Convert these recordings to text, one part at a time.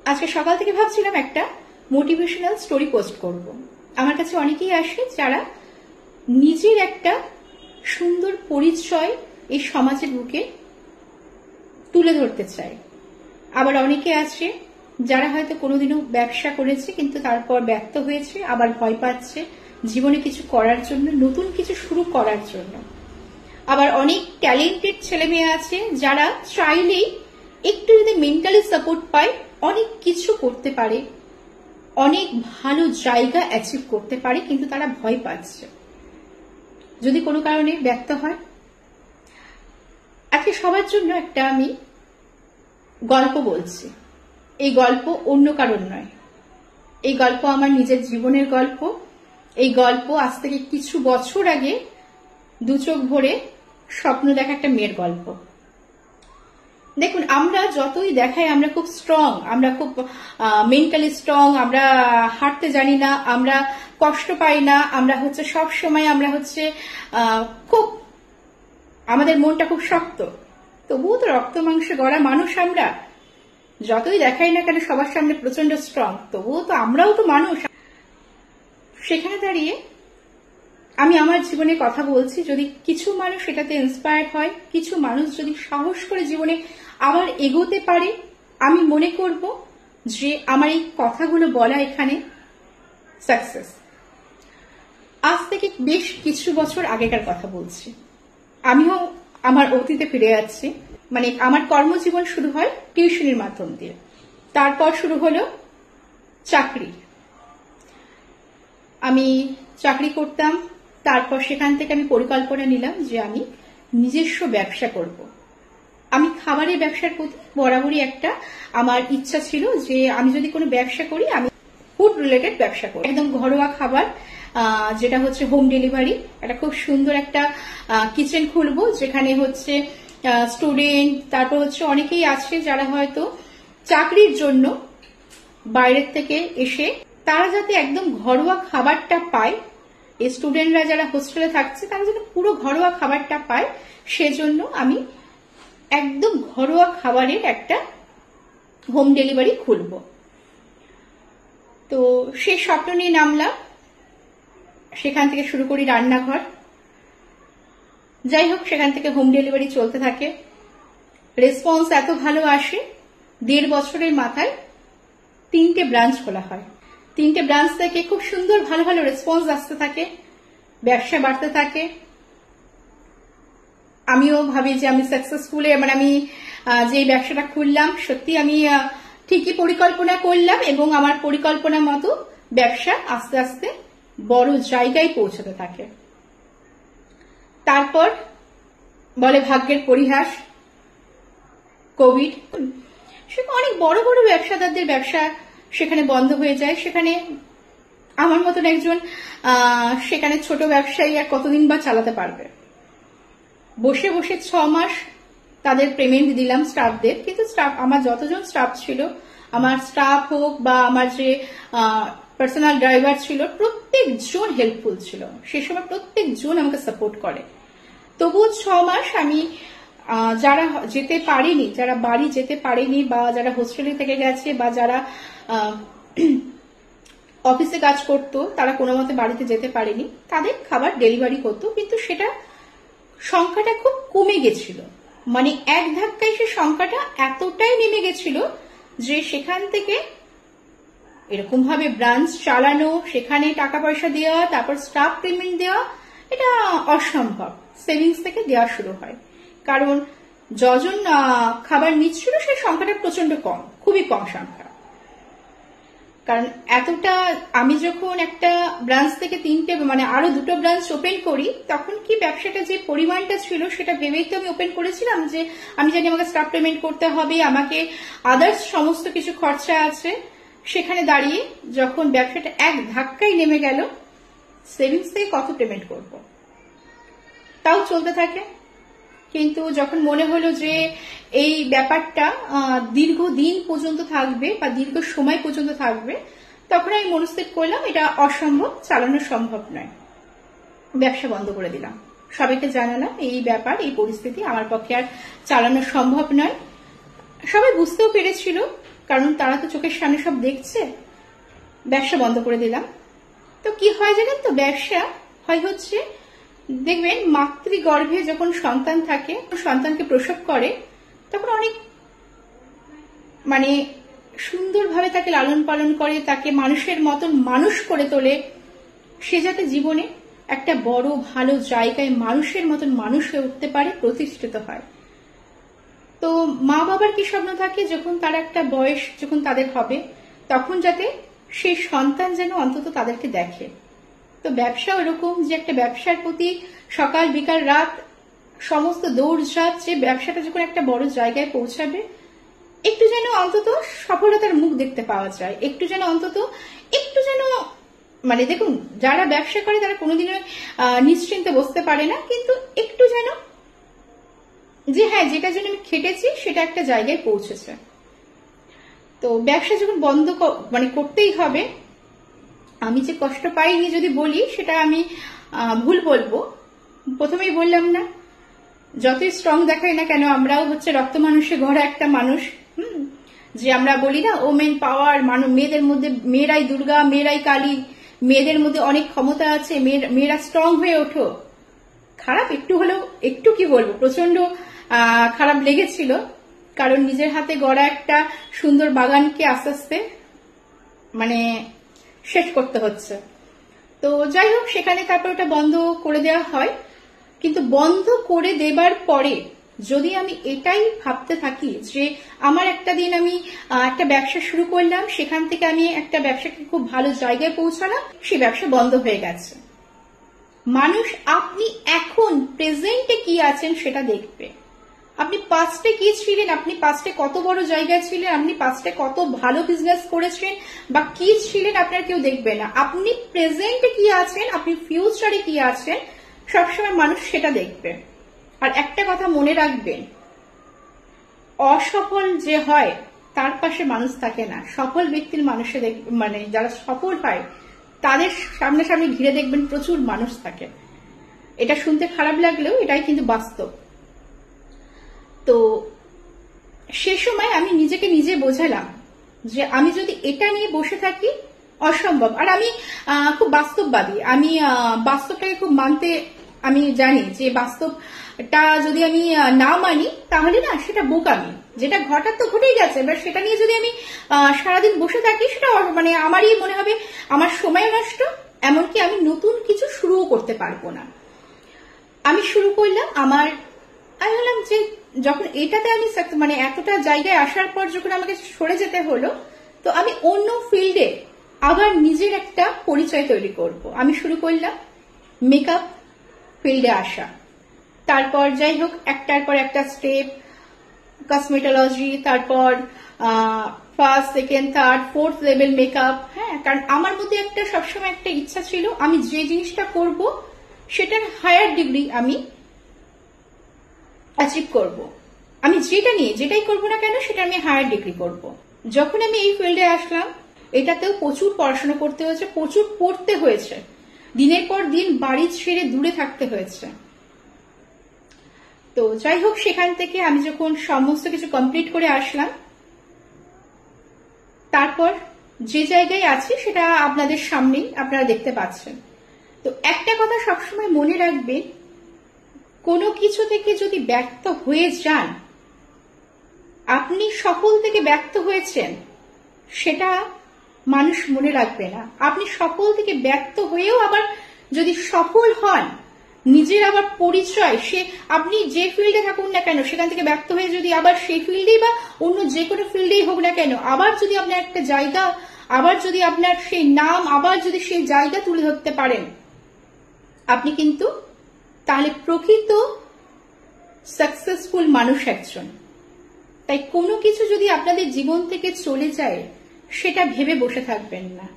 আজকে সকাল থেকে ভাবছিলাম একটা মোটিভেশনাল স্টোরি পোস্ট করব। আমার কাছে অনেকেই আসে যারা নিজের একটা সুন্দর পরিচয় এই সমাজের বুকে তুলে ধরতে চায়। আবার অনেকে আছে যারা হয়তো কোনোদিনও ব্যবসা করেছে কিন্তু তারপর ব্যর্থ হয়েছে, আবার ভয় পাচ্ছে জীবনে কিছু করার জন্য, নতুন কিছু শুরু করার জন্য। আবার অনেক ট্যালেন্টেড ছেলে মেয়ে আছে যারা চাইলেই একটু যদি মেন্টালি সাপোর্ট পায় অনেক কিছু করতে পারে, অনেক ভালো জায়গা অ্যাচিভ করতে পারে, কিন্তু তারা ভয় পাচ্ছে যদি কোনো কারণে ব্যর্থ হয়। আজকে সবার জন্য একটা আমি গল্প বলছি। এই গল্প অন্য কারণ নয়, এই গল্প আমার নিজের জীবনের গল্প। এই গল্প আজ থেকে কিছু বছর আগে দু চোখ ভরে স্বপ্ন দেখা একটা মেয়ের গল্প। দেখুন, আমরা যতই দেখাই আমরা খুব স্ট্রং, আমরা খুব মেন্টালি স্ট্রং, আমরা হাঁটতে জানি না, আমরা কষ্ট পাই না, আমরা সব সময় আমরা খুব আমাদের মনটা খুব শক্ত, তবুও তো রক্ত মাংসে গড়া মানুষ। আমরা যতই দেখাই না কেন সবার সামনে প্রচন্ড স্ট্রং, তবুও তো আমরাও তো মানুষ। সেখানে দাঁড়িয়ে আমি আমার জীবনে কথা বলছি, যদি কিছু মানুষ এটাতে ইন্সপায়ার্ড হয়, কিছু মানুষ যদি সাহস করে জীবনে আবার এগোতে পারে, আমি মনে করব যে আমার এই কথাগুলো বলা এখানে সাকসেস। আজ থেকে বেশ কিছু বছর আগেকার কথা বলছি। আমিও আমার অতীতে ফিরে যাচ্ছি। মানে আমার কর্মজীবন শুরু হয় টিউশনির মাধ্যম দিয়ে, তারপর শুরু হলো চাকরি। আমি চাকরি করতাম, তারপর সেখান থেকে আমি পরিকল্পনা নিলাম যে আমি নিজস্ব ব্যবসা করব। আমি খাবারের ব্যবসার প্রতি বরাবরই একটা আমার ইচ্ছা ছিল যে আমি যদি কোনো ব্যবসা করি আমি ফুড রিলেটেড ব্যবসা করি, একদম ঘরোয়া খাবার, যেটা হোম ডেলিভারি। একটা খুব সুন্দর একটা কিচেন খুলবো যেখানে স্টুডেন্ট, তারপর অনেকেই আছে যারা হয়তো চাকরির জন্য বাইরের থেকে এসে তারা যাতে একদম ঘরোয়া খাবারটা পায়। এই স্টুডেন্টরা যারা হোস্টেলে থাকছে তারা যেন পুরো ঘরোয়া খাবারটা পায়, সেজন্য আমি একদম ঘরোয়া খাবারের একটা হোম ডেলিভারি খুলবো। তো সেই স্বপ্ন নিয়ে নামলাম, সেখান থেকে শুরু করি রান্নাঘর। যাই হোক, সেখান থেকে হোম ডেলিভারি চলতে থাকে। রেসপন্স এত ভালো আসে, 1.5 বছরের মাথায় 3টে ব্রাঞ্চ খোলা হয়। 3টে ব্রাঞ্চ থেকে খুব সুন্দর ভালো ভালো রেসপন্স আসতে থাকে, ব্যবসা বাড়তে থাকে। আমিও ভাবি যে আমি সাকসেসফুল, আমি যে ব্যবসাটা খুললাম সত্যি আমি ঠিকই পরিকল্পনা করলাম এবং আমার পরিকল্পনা মতো ব্যবসা আস্তে আস্তে বড় জায়গায় পৌঁছতে থাকে। তারপর বলে ভাগ্যের পরিহাস, কোভিড। অনেক বড় বড় ব্যবসাদারদের ব্যবসা সেখানে বন্ধ হয়ে যায়। সেখানে আমার মতন একজন সেখানে ছোট ব্যবসায়ী আর কতদিন বা চালাতে পারবে? বসে বসে 6 মাস তাদের পেমেন্ট দিলাম স্টাফদের, কিন্তু আমার যতজন স্টাফ ছিল, আমার স্টাফ হোক বা আমার যে পার্সোনাল ড্রাইভার ছিল, প্রত্যেকজন হেল্পফুল ছিল। সে সময় প্রত্যেকজন আমাকে সাপোর্ট করে। তবুও 6 মাস আমি যারা যেতে পারেনি, যারা বাড়ি যেতে পারেনি, বা যারা হোস্টেলে থেকে গেছে, বা যারা অফিসে কাজ করতো তারা কোনো মতে বাড়িতে যেতে পারেনি, তাদের খাবার ডেলিভারি হতো। কিন্তু সেটা সংখ্যাটা খুব কমে গেছিল। মানে এক ধাক্কায় সে সংখ্যাটা এতটাই নেমে গেছিল যে সেখান থেকে এরকম ভাবে ব্রাঞ্চ চালানো, সেখানে টাকা পয়সা দেওয়া, তারপর স্টাফ পেমেন্ট দেওয়া, এটা অসম্ভব। সেভিংস থেকে দেওয়া শুরু হয়, কারণ যজন খাবার নিচ্ছিল সেই সংখ্যাটা প্রচন্ড কম, খুবই কম সংখ্যা। কারণ এতটা, আমি যখন একটা ব্রাঞ্চ থেকে 3টে আরো 2টো ব্রাঞ্চ ওপেন করি, তখন কি ব্যবসাটা যে পরিমাণটা ছিল সেটা ভেবেই তো আমি ওপেন করেছিলাম যে আমি জানি আমাকে স্টাফ পেমেন্ট করতে হবে, আমাকে আদার্স সমস্ত কিছু খরচা আছে। সেখানে দাঁড়িয়ে যখন ব্যবসাটা এক ধাক্কায় নেমে গেল, সেভিংস থেকে কত পেমেন্ট করব? তাও চলতে থাকে। কিন্তু যখন মনে হলো যে এই ব্যাপারটা দীর্ঘদিন পর্যন্ত থাকবে বা দীর্ঘ সময় পর্যন্ত থাকবে, তখন আমি মনস্থির করলাম এটা অসম্ভব, চালানো সম্ভব নয়। ব্যবসা বন্ধ করে দিলাম। সবাইকে জানালাম এই ব্যাপার, এই পরিস্থিতি আমার পক্ষে আর চালানো সম্ভব নয়। সবাই বুঝতেও পেরেছিল, কারণ তারা তো চোখের সামনে সব দেখছে। ব্যবসা বন্ধ করে দিলাম। তো কি হয় জানেন তো, ব্যবসা হচ্ছে দেখবেন মাতৃগর্ভে যখন সন্তান থাকে, সন্তানকে প্রসব করে, তখন অনেক মানে সুন্দরভাবে তাকে লালন পালন করে, তাকে মানুষের মতন মানুষ করে তোলে, সে যাতে জীবনে একটা বড় ভালো জায়গায় মানুষের মতন মানুষ হয়ে উঠতে পারে, প্রতিষ্ঠিত হয়। তো মা বাবার কি স্বপ্ন থাকে, যখন তারা একটা বয়স যখন তাদের হবে, তখন যাতে সেই সন্তান যেন অন্তত তাদেরকে দেখে। তো ব্যবসা ওরকম, যে একটা ব্যবসার প্রতি সকাল বিকাল রাত সমস্ত দৌড়ঝাঁপ, যে ব্যবসাটা যখন একটা বড় জায়গায় পৌঁছাবে, একটু যেন অন্তত সফলতার মুখ দেখতে পাওয়া যায়, একটু যেন অন্তত একটু যেন মানে দেখুন, যারা ব্যবসা করে তারা কোনোদিনও নিশ্চিন্তে বসতে পারে না, কিন্তু একটু যেন যে হ্যাঁ, যেটার জন্য আমি খেটেছি সেটা একটা জায়গায় পৌঁছেছে। তো ব্যবসা যখন বন্ধ মানে করতেই হবে, আমি যে কষ্ট পাইনি যদি বলি সেটা আমি ভুল বলবো। প্রথমেই বললাম না, যতই স্ট্রং দেখাই না কেন, আমরাও হচ্ছে রক্ত মানুষে গড়া একটা মানুষ। যে আমরা বলি না ওমেন পাওয়ার, মেয়েদের মধ্যে মেয়েরাই দুর্গা, মেয়েরাই কালী, মেয়েদের মধ্যে অনেক ক্ষমতা আছে, মেয়েরা স্ট্রং হয়ে ওঠো। খারাপ একটু হলেও, একটু কি বলবো, প্রচন্ড খারাপ লেগেছিল, কারণ নিজের হাতে গড়া একটা সুন্দর বাগানকে আস্তে আস্তে মানে শেষ করতে হচ্ছে। তো যাই হোক, সেখানে তারপর ওটা বন্ধ করে দেওয়া হয়। কিন্তু বন্ধ করে দেবার পরে যদি আমি এটাই ভাবতে থাকি যে আমার একটা দিন আমি একটা ব্যবসা শুরু করলাম, সেখান থেকে আমি একটা ব্যবসাকে খুব ভালো জায়গায় পৌঁছালাম, সেই ব্যবসা বন্ধ হয়ে গেছে। মানুষ আপনি এখন প্রেজেন্টে কি আছেন সেটা দেখবে। আপনি পাস্টে কি ছিলেন, আপনি পাস্টে কত বড় জায়গায় ছিলেন, আপনি পাস্টে কত ভালো বিজনেস করেছেন বা কি ছিলেন, আপনার কেউ দেখবে না। আপনি প্রেজেন্টে কি আছেন, আপনি ফিউচারে কি আছেন, সবসময় মানুষ সেটা দেখবে। আর একটা কথা মনে রাখবেন, অসফল যে হয় তার পাশে মানুষ থাকে না, সফল ব্যক্তির মানুষে মানে যারা সফল হয় তাদের সামনাসামনি ঘিরে দেখবেন প্রচুর মানুষ থাকে। এটা শুনতে খারাপ লাগলেও এটাই কিন্তু বাস্তব। তো সে সময় আমি নিজেকে নিজে বোঝালাম যে আমি যদি এটা নিয়ে বসে থাকি, অসম্ভব। আর আমি খুব বাস্তববাদী, আমি বাস্তবটাকে খুব মানতে আমি জানি যে বাস্তবটা যদি আমি না মানি তাহলে না সেটা বোকামি। যেটা ঘটার তো ঘটেই গেছে, এবার সেটা নিয়ে যদি আমি সারাদিন বসে থাকি, সেটা মানে আমারই মনে হবে আমার সময় নষ্ট, এমনকি আমি নতুন কিছু শুরুও করতে পারবো না। আমি শুরু করলাম আমি বললাম যে যখন এটাতে আমি মানে এতটা জায়গায় আসার পর যখন আমাকে সরে যেতে হলো, তো আমি অন্য ফিল্ডে আবার নিজের একটা পরিচয় তৈরি করব। আমি শুরু করলাম মেকআপ ফিল্ডে আসা। তারপর যাই হোক, একটার পর একটা স্টেপ, কসমেটোলজি, তারপর first, second, third, fourth level makeup. হ্যাঁ, কারণ আমার মধ্যে একটা সবসময় একটা ইচ্ছা ছিল, আমি যে জিনিসটা করব সেটার হায়ার ডিগ্রি আমি অ্যাচিভ করব। আমি যেটাই করব না কেন সেটা আমি হায়ার ডিগ্রি করব। যখন আমি এই ফিল্ডে আসলাম, এটাতেও প্রচুর পড়াশোনা করতে হয়েছে, প্রচুর পড়তে হয়েছে, দিনের পর দিন বাড়ি ছেড়ে দূরে থাকতে হয়েছে। তো যাই হোক, সেখান থেকে আমি যখন সমস্ত কিছু কমপ্লিট করে আসলাম, তারপর যে জায়গায় আছি সেটা আপনাদের সামনেই আপনারা দেখতে পাচ্ছেন। তো একটা কথা সবসময় মনে রাখবেন, কোনো কিছু থেকে যদি ব্যর্থ হয়ে যান, আপনি সফল থেকে ব্যর্থ হয়েছেন সেটা মানুষ মনে রাখবে না। আপনি সফল থেকে ব্যর্থ হয়েও আবার যদি সফল হন, নিজের আবার পরিচয়, সে আপনি যে ফিল্ডে থাকুন না কেন, সেখান থেকে ব্যর্থ হয়ে যদি আবার সেই ফিল্ডেই বা অন্য যে কোনো ফিল্ডেই হোক না কেন, আবার যদি আপনার একটা জায়গা, আবার যদি আপনার সেই নাম, আবার যদি সেই জায়গা তুলে ধরতে পারেন, আপনি কিন্তু তাহলে প্রকৃত সাকসেসফুল মানুষ একজন। তাই কোনো কিছু যদি আপনাদের জীবন থেকে চলে যায়, সেটা ভেবে বসে থাকবেন না।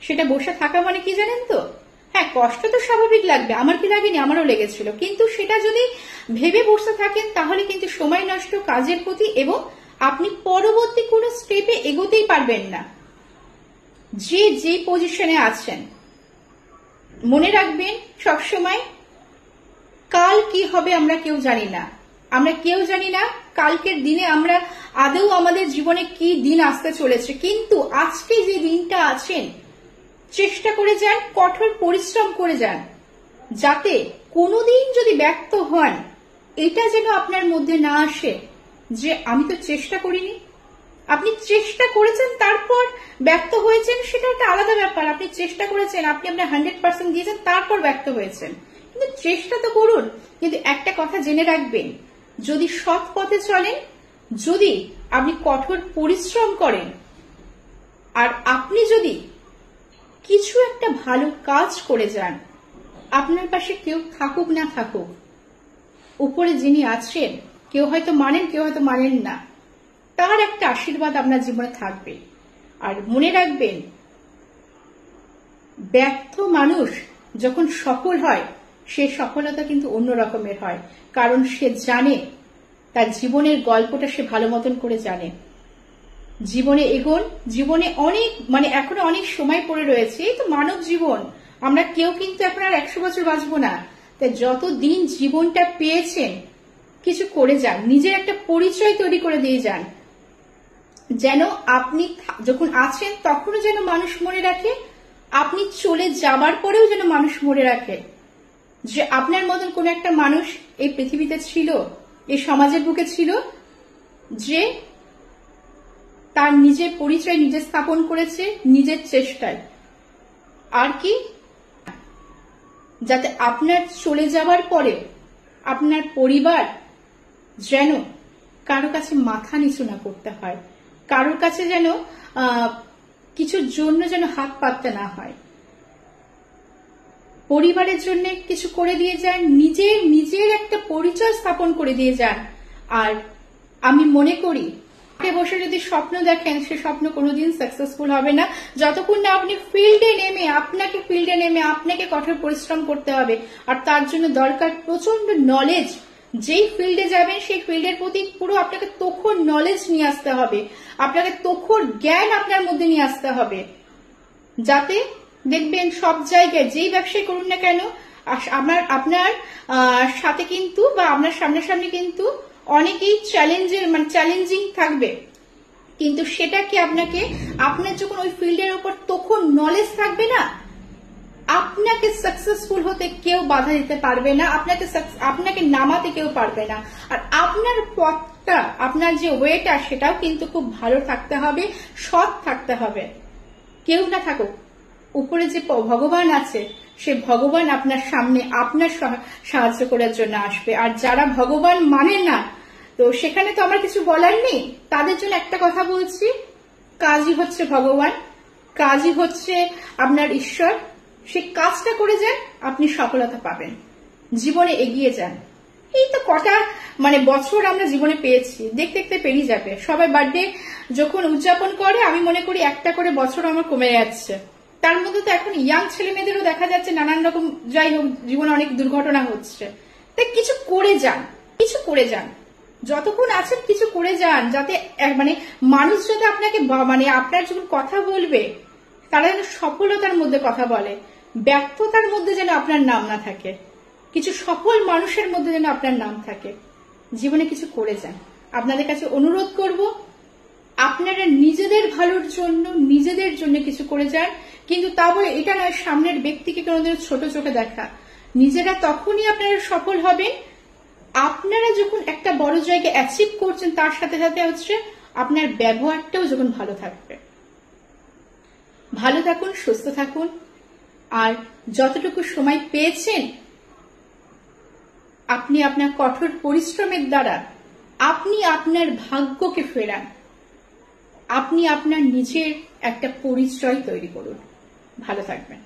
সেটা বসে থাকা মানে কি জানেন তো? হ্যাঁ, কষ্ট তো স্বাভাবিক লাগবে, আমার কি লাগেনি, আমারও লেগেছিল, কিন্তু সেটা যদি ভেবে বসে থাকেন তাহলে কিন্তু সময় নষ্ট কাজের প্রতি, এবং আপনি পরবর্তী কোনো স্টেপে এগোতেই পারবেন না। যে পজিশনে আছেন, মনে রাখবেন সবসময়, কাল কি হবে আমরা কেউ জানি না। আমরা কেউ জানি না কালকের দিনে আমরা আদৌ আমাদের জীবনে কি দিন আসতে চলেছে, কিন্তু আজকে যে দিনটা আছেন চেষ্টা করে যান, কঠোর পরিশ্রম করে যান, যাতে কোনোদিন যদি ব্যর্থ হন এটা যেন আপনার মধ্যে না আসে যে আমি তো চেষ্টা করিনি। আপনি চেষ্টা করেছেন তারপর ব্যর্থ হয়েছেন, সেটা একটা আলাদা ব্যাপার। আপনি চেষ্টা করেছেন, আপনি আপনার 100% দিয়েছেন, তারপর ব্যর্থ হয়েছেন, কিন্তু চেষ্টা তো করুন। কিন্তু একটা কথা জেনে রাখবেন, যদি সৎ পথে চলেন, যদি আপনি কঠোর পরিশ্রম করেন, আর আপনি যদি কিছু একটা ভালো কাজ করে যান, আপনার পাশে কেউ থাকুক না থাকুক, উপরে যিনি আছেন, কেউ হয়তো মানেন, কেউ হয়তো মানেন না, তার একটা আশীর্বাদ আপনার জীবনে থাকবে। আর মনে রাখবেন, ব্যর্থ মানুষ যখন সফল হয়, সে সফলতা কিন্তু অন্য রকমের হয়, কারণ সে জানে তার জীবনের গল্পটা সে ভালো মতন করে জানে। জীবনে এগোন, জীবনে অনেক এখনো অনেক সময় পড়ে রয়েছে, এই তো মানব জীবন, আমরা কেউ কিন্তু এখন আর 100 বছর বাঁচবো না। তাই যতদিন জীবনটা পেয়েছেন কিছু করে যান, নিজের একটা পরিচয় তৈরি করে দিয়ে যান, যেন আপনি যখন আছেন তখনও যেন মানুষ মনে রাখে, আপনি চলে যাবার পরেও যেন মানুষ মনে রাখে যে আপনার মতন কোন একটা মানুষ এই পৃথিবীতে ছিল, এই সমাজের বুকে ছিল, যে তার নিজের পরিচয় নিজে স্থাপন করেছে নিজের চেষ্টায়। আর কি, যাতে আপনার চলে যাবার পরে আপনার পরিবার যেন কারো কাছে মাথা নিচু না করতে হয়, কারোর কাছে যেন কিছুর জন্য যেন হাত পাততে না হয়। পরিবারের জন্য কিছু করে দিয়ে যান, নিজের একটা পরিচয় স্থাপন করে দিয়ে যান। আর আমি মনে করি, বসে যদি স্বপ্ন দেখেন, সে স্বপ্ন কোনোদিন সাকসেসফুল হবে না, যতক্ষণ না আপনি ফিল্ডে নেমে আপনাকে কঠোর পরিশ্রম করতে হবে। আর তার জন্য দরকার প্রচন্ড নলেজ। যেই ফিল্ডে যাবেন সেই ফিল্ডের প্রতি পুরো আপনাকে তখন নলেজ নিয়ে আসতে হবে, আপনাকে তখন জ্ঞান আপনার মধ্যে নিয়ে আসতে হবে, যাতে দেখবেন সব জায়গায় যেই ব্যবসায় করুন না কেন, আপনার সাথে কিন্তু বা আপনার সামনাসামনি কিন্তু অনেকেই চ্যালেঞ্জিং থাকবে, কিন্তু সেটা কি আপনার যখন ওই ফিল্ডের উপর তখন নলেজ থাকবে না, আপনাকে সাকসেসফুল হতে কেউ বাধা দিতে পারবে না, আপনাকে নামাতে কেউ পারবে না। আর আপনার পথটা, আপনার যে ওয়েটা, সেটাও কিন্তু খুব ভালো থাকতে হবে, সৎ থাকতে হবে। কেউ না থাকুক, উপরে যে ভগবান আছে, সে ভগবান আপনার সামনে আপনার সাহায্য করার জন্য আসবে। আর যারা ভগবান মানেন না, তো সেখানে তো আমার কিছু বলার নেই, তাদের জন্য একটা কথা বলছি, কাজই হচ্ছে ভগবান, কাজই হচ্ছে আপনার ঈশ্বর। সেই কাজটা করে যান, আপনি সফলতা পাবেন, জীবনে এগিয়ে যান। এই তো কটা বছর আমরা জীবনে পেয়েছি, দেখতে দেখতে পেরিয়ে যাবে। সবাই বার্থডে যখন উদযাপন করে, আমি মনে করি একটা করে বছর আমার কমে যাচ্ছে। তার মধ্যে তো এখন ইয়াং ছেলে মেয়েদেরও দেখা যাচ্ছে নানান রকম, যাই হোক, জীবনে অনেক দুর্ঘটনা হচ্ছে। তাই কিছু করে যান, যতক্ষণ আছেন কিছু করে যান, যাতে মানুষ যাতে আপনাকে আপনার যখন কথা বলবে, তারা যেন সফলতার মধ্যে কথা বলে, ব্যর্থতার মধ্যে যেন আপনার নাম না থাকে, কিছু সফল মানুষের মধ্যে যেন আপনার নাম থাকে। জীবনে কিছু করে যান। আপনাদের কাছে অনুরোধ করব, আপনারা নিজেদের ভালোর জন্য, নিজেদের জন্য কিছু করে যান, কিন্তু তা বলে এটা নয় সামনের ব্যক্তিকে কোনোদিন ছোট চোখে দেখা। নিজেরা তখনই আপনারা সফল হবেন, আপনারা যখন একটা বড় জায়গায় অ্যাচিভ করছেন, তার সাথে সাথে আপনার ব্যবহারটাও যখন ভালো থাকবে। ভালো থাকুন, সুস্থ থাকুন, আর যতটুকু সময় পেয়েছেন আপনি আপনার কঠোর পরিশ্রমের দ্বারা আপনি আপনার ভাগ্যকে ফেরান, আপনি আপনার নিজের একটা পরিচয় তৈরি করুন। ভালো থাকবেন।